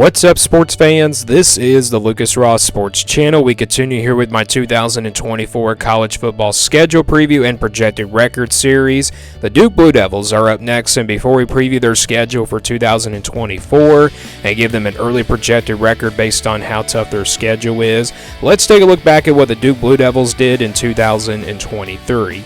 What's up, sports fans? This is the Lucas Ross Sports Channel. We continue here with my 2024 college football schedule preview and projected record series. The Duke Blue Devils are up next, and before we preview their schedule for 2024 and give them an early projected record based on how tough their schedule is, let's take a look back at what the Duke Blue Devils did in 2023.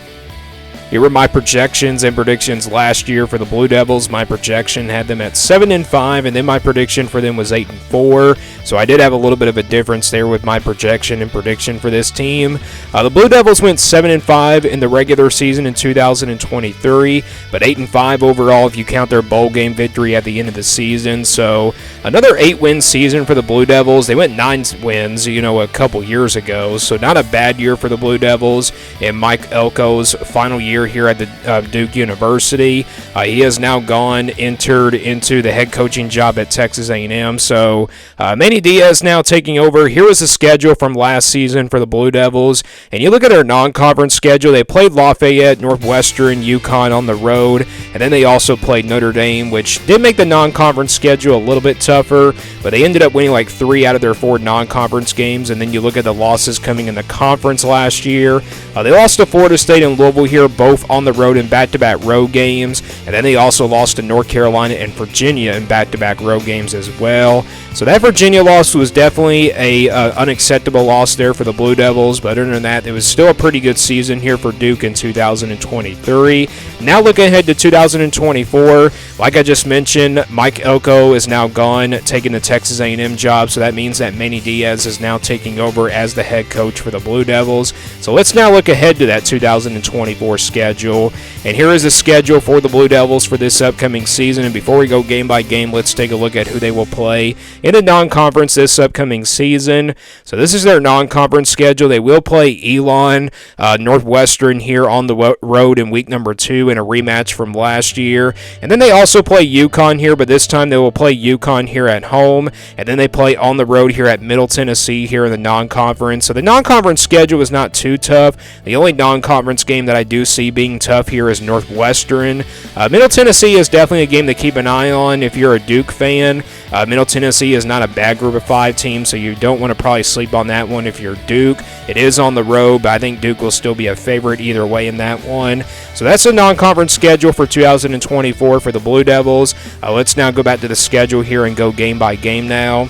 Here were my projections and predictions last year for the Blue Devils. My projection had them at 7-5, and then my prediction for them was 8-4. So I did have a little bit of a difference there with my projection and prediction for this team. The Blue Devils went 7-5 in the regular season in 2023, but 8-5 overall if you count their bowl game victory at the end of the season. So another 8-win season for the Blue Devils. They went 9 wins, a couple years ago. So not a bad year for the Blue Devils in Mike Elko's final year here at the Duke University. He has now entered into the head coaching job at Texas A&M. So Manny Diaz now taking over. Here was the schedule from last season for the Blue Devils, and you look at their non-conference schedule. They played Lafayette, Northwestern, UConn on the road, and then they also played Notre Dame, which did make the non-conference schedule a little bit tougher, but they ended up winning like 3 out of their 4 non-conference games. And then you look at the losses coming in the conference last year. They lost to Florida State and Louisville here, both on the road in back-to-back road games, and then they also lost to North Carolina and Virginia in back-to-back road games as well. So that Virginia loss was definitely a unacceptable loss there for the Blue Devils, but other than that, it was still a pretty good season here for Duke in 2023. Now looking ahead to 2024, like I just mentioned, Mike Elko is now gone, taking the Texas A&M job, so that means that Manny Diaz is now taking over as the head coach for the Blue Devils. So let's now look ahead to that 2024 schedule, and here is the schedule for the Blue Devils for this upcoming season. And before we go game by game, let's take a look at who they will play in a non-conference this upcoming season. So this is their non-conference schedule. They will play Elon, Northwestern here on the road in week number 2 in a rematch from last year, and then they also play UConn here, but this time they will play UConn here at home, and then they play on the road here at Middle Tennessee here in the non-conference. So the non-conference schedule is not too tough. The only non-conference game that I do see being tough here is Northwestern. Middle Tennessee is definitely a game to keep an eye on if you're a Duke fan. Middle Tennessee is not a bad group of 5 team, so you don't want to probably sleep on that one if you're Duke. It is on the road, but I think Duke will still be a favorite either way in that one. So that's the non-conference schedule for 2024 for the Blue Devils. Let's now go back to the schedule here and go game by game now.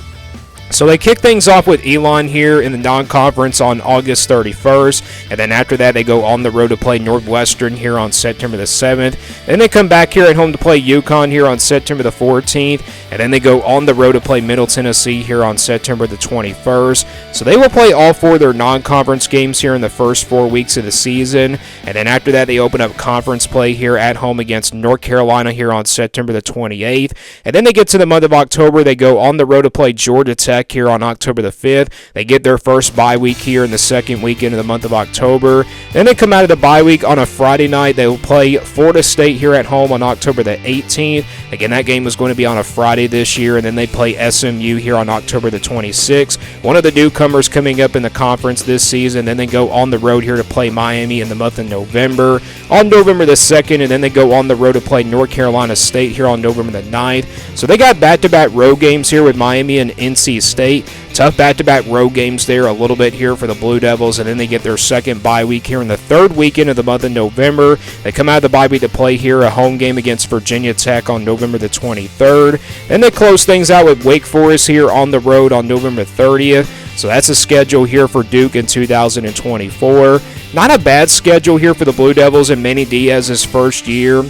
So they kick things off with Elon here in the non-conference on August 31st, and then after that they go on the road to play Northwestern here on September the 7th. Then they come back here at home to play UConn here on September the 14th, and then they go on the road to play Middle Tennessee here on September the 21st. So they will play all 4 of their non-conference games here in the first 4 weeks of the season, and then after that they open up conference play here at home against North Carolina here on September the 28th, and then they get to the month of October. They go on the road to play Georgia Tech here on October the 5th. They get their first bye week here in the second weekend of the month of October. Then they come out of the bye week on a Friday night. They will play Florida State here at home on October the 18th. Again, that game was going to be on a Friday this year, and then they play SMU here on October the 26th. One of the newcomers coming up in the conference this season. Then they go on the road here to play Miami in the month of November on November the 2nd, and then they go on the road to play North Carolina State here on November the 9th. So they got back-to-back road games here with Miami and NC State. Tough back-to-back road games there a little bit here for the Blue Devils, and then they get their second bye week here in the 3rd weekend of the month of November. They come out of the bye week to play here a home game against Virginia Tech on November the 23rd. Then they close things out with Wake Forest here on the road on November 30th. So that's the schedule here for Duke in 2024. Not a bad schedule here for the Blue Devils in Manny Diaz's first year.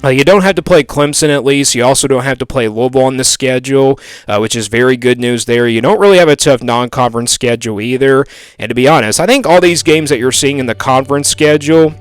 You don't have to play Clemson at least. You also don't have to play Louisville on the schedule, which is very good news there. You don't really have a tough non-conference schedule either. And to be honest, I think all these games that you're seeing in the conference schedule,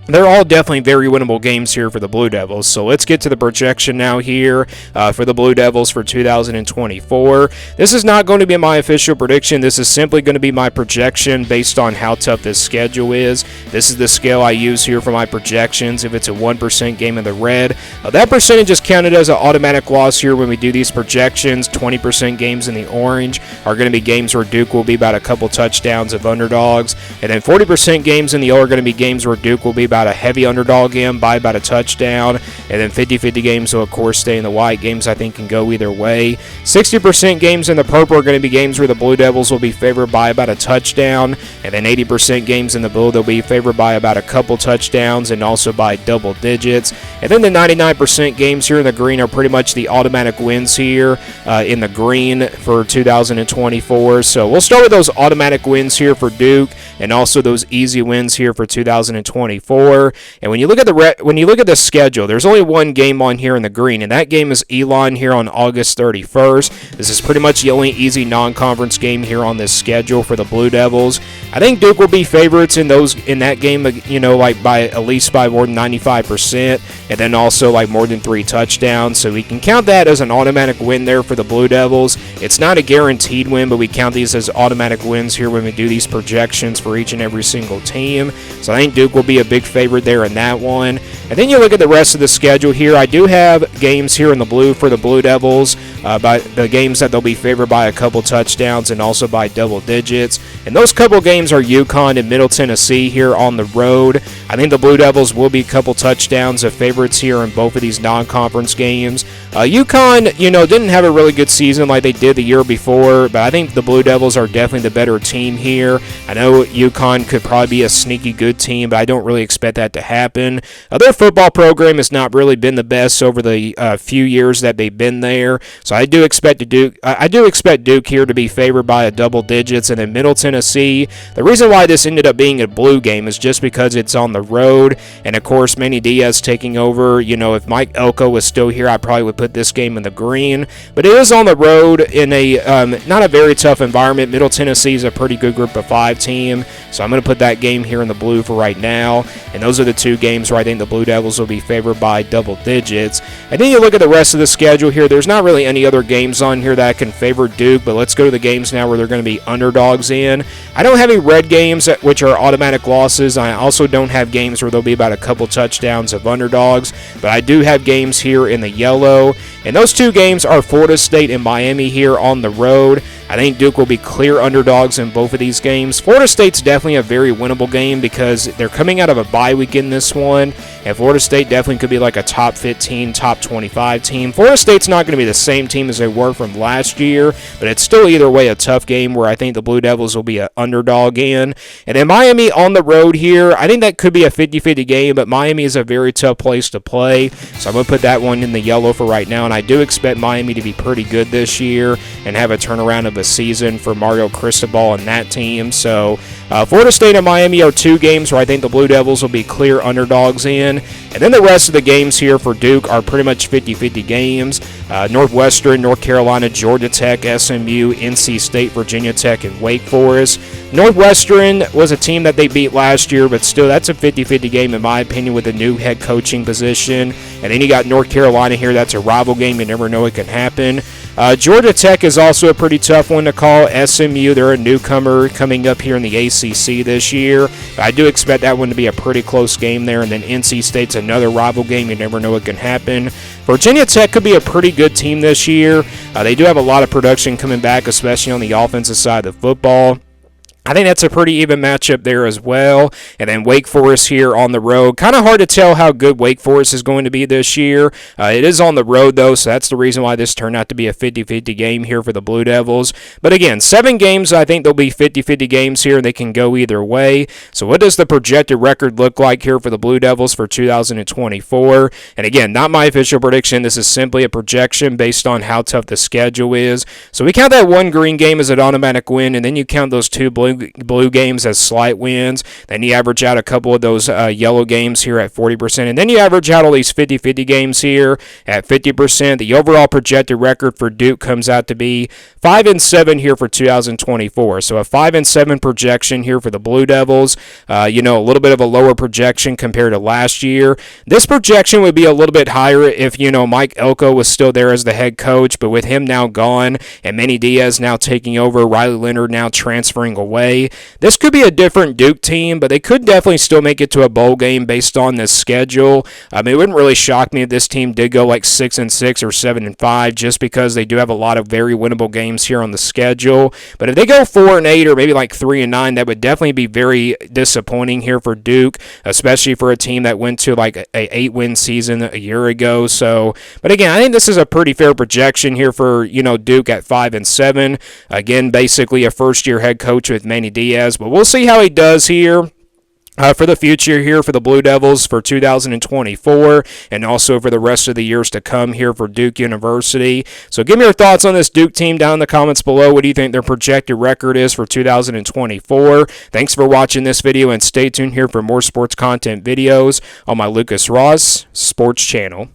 they're all definitely very winnable games here for the Blue Devils. So let's get to the projection now here for the Blue Devils for 2024. This is not going to be my official prediction. This is simply going to be my projection based on how tough this schedule is. This is the scale I use here for my projections. If it's a 1% game in the red, that percentage is counted as an automatic loss here when we do these projections. 20% games in the orange are going to be games where Duke will be about a couple touchdowns of underdogs. And then 40% games in the yellow are going to be games where Duke will be about about a heavy underdog in by about a touchdown. And then 50-50 games will, of course, stay in the white. Games, I think, can go either way. 60% games in the purple are going to be games where the Blue Devils will be favored by about a touchdown. And then 80% games in the blue, they'll be favored by about a couple touchdowns and also by double digits. And then the 99% games here in the green are pretty much the automatic wins here in the green for 2024. So we'll start with those automatic wins here for Duke and also those easy wins here for 2024. And when you look at the schedule, there's only one game on here in the green, and that game is Elon here on August 31st. This is pretty much the only easy non-conference game here on this schedule for the Blue Devils. I think Duke will be favorites in that game, like by at least by more than 95%, and then also like more than 3 touchdowns. So we can count that as an automatic win there for the Blue Devils. It's not a guaranteed win, but we count these as automatic wins here when we do these projections for each and every single team. So I think Duke will be a big favorite there in that one. And then you look at the rest of the schedule here. I do have games here in the blue for the Blue Devils, by the games that they'll be favored by a couple touchdowns and also by double digits. And those couple games are UConn and Middle Tennessee here on the road. I think the Blue Devils will be a couple touchdowns of favorites here in both of these non-conference games. UConn, didn't have a really good season like they did the year before, but I think the Blue Devils are definitely the better team here. I know UConn could probably be a sneaky good team, but I don't really expect that to happen. Their football program has not really been the best over the few years that they've been there, so I do expect Duke here to be favored by a double digits. And then Middle Tennessee, the reason why this ended up being a blue game is just because it's on the road, and of course Manny Diaz taking over. If Mike Elko was still here, I probably would put this game in the green, but it is on the road in a not a very tough environment. Middle Tennessee is a pretty good group of 5 team, so I'm going to put that game here in the blue for right now. And those are the 2 games where I think the Blue Devils will be favored by double digits. And then you look at the rest of the schedule here. There's not really any other games on here that can favor Duke, but let's go to the games now where they're going to be underdogs in. I don't have any red games which are automatic losses. I also don't have games where there'll be about a couple touchdowns of underdogs, but I do have games here in the yellow. And those 2 games are Florida State and Miami here on the road. I think Duke will be clear underdogs in both of these games. Florida State's definitely a very winnable game because they're coming out of a bye week in this one, and Florida State definitely could be like a top 15, top 25 team. Florida State's not going to be the same team as they were from last year, but it's still either way a tough game where I think the Blue Devils will be an underdog in. And then Miami on the road here, I think that could be a 50-50 game, but Miami is a very tough place to play, so I'm going to put that one in the yellow for right now. And I do expect Miami to be pretty good this year and have a turnaround of a season for Mario Cristobal and that team. So Florida State and Miami are 2 games where I think the Blue Devils will be clear underdogs in. And then the rest of the games here for Duke are pretty much 50-50 games. Northwestern, North Carolina, Georgia Tech, SMU, NC State, Virginia Tech, and Wake Forest. Northwestern was a team that they beat last year, but still that's a 50-50 game in my opinion with a new head coaching position. And then you got North Carolina here. That's a rival game. You never know it can happen. Georgia Tech is also a pretty tough one to call. SMU, they're a newcomer coming up here in the ACC this year. I do expect that one to be a pretty close game there. And then NC State's another rival game. You never know what can happen. Virginia Tech could be a pretty good team this year. They do have a lot of production coming back, especially on the offensive side of football. I think that's a pretty even matchup there as well. And then Wake Forest here on the road. Kind of hard to tell how good Wake Forest is going to be this year. It is on the road, though, so that's the reason why this turned out to be a 50-50 game here for the Blue Devils. But again, 7 games, I think there'll be 50-50 games here, and they can go either way. So what does the projected record look like here for the Blue Devils for 2024? And again, not my official prediction. This is simply a projection based on how tough the schedule is. So we count that 1 green game as an automatic win, and then you count those 2 blue games as slight wins. Then you average out a couple of those yellow games here at 40%. And then you average out all these 50-50 games here at 50%. The overall projected record for Duke comes out to be 5-7 here for 2024. So a 5-7 projection here for the Blue Devils. A little bit of a lower projection compared to last year. This projection would be a little bit higher if, Mike Elko was still there as the head coach, but with him now gone and Manny Diaz now taking over, Riley Leonard now transferring away, play. This could be a different Duke team, but they could definitely still make it to a bowl game based on this schedule. I mean, it wouldn't really shock me if this team did go like 6-6 or 7-5, just because they do have a lot of very winnable games here on the schedule. But if they go 4-8 or maybe like 3-9, that would definitely be very disappointing here for Duke, especially for a team that went to like a 8-win season a year ago. So, but again, I think this is a pretty fair projection here for, Duke at 5-7. Again, basically a first-year head coach with Manny Diaz, but we'll see how he does here. For the future here for the Blue Devils for 2024 and also for the rest of the years to come here for Duke University. So give me your thoughts on this Duke team down in the comments below. What do you think their projected record is for 2024? Thanks for watching this video, and stay tuned here for more sports content videos on my Lucas Ross Sports channel.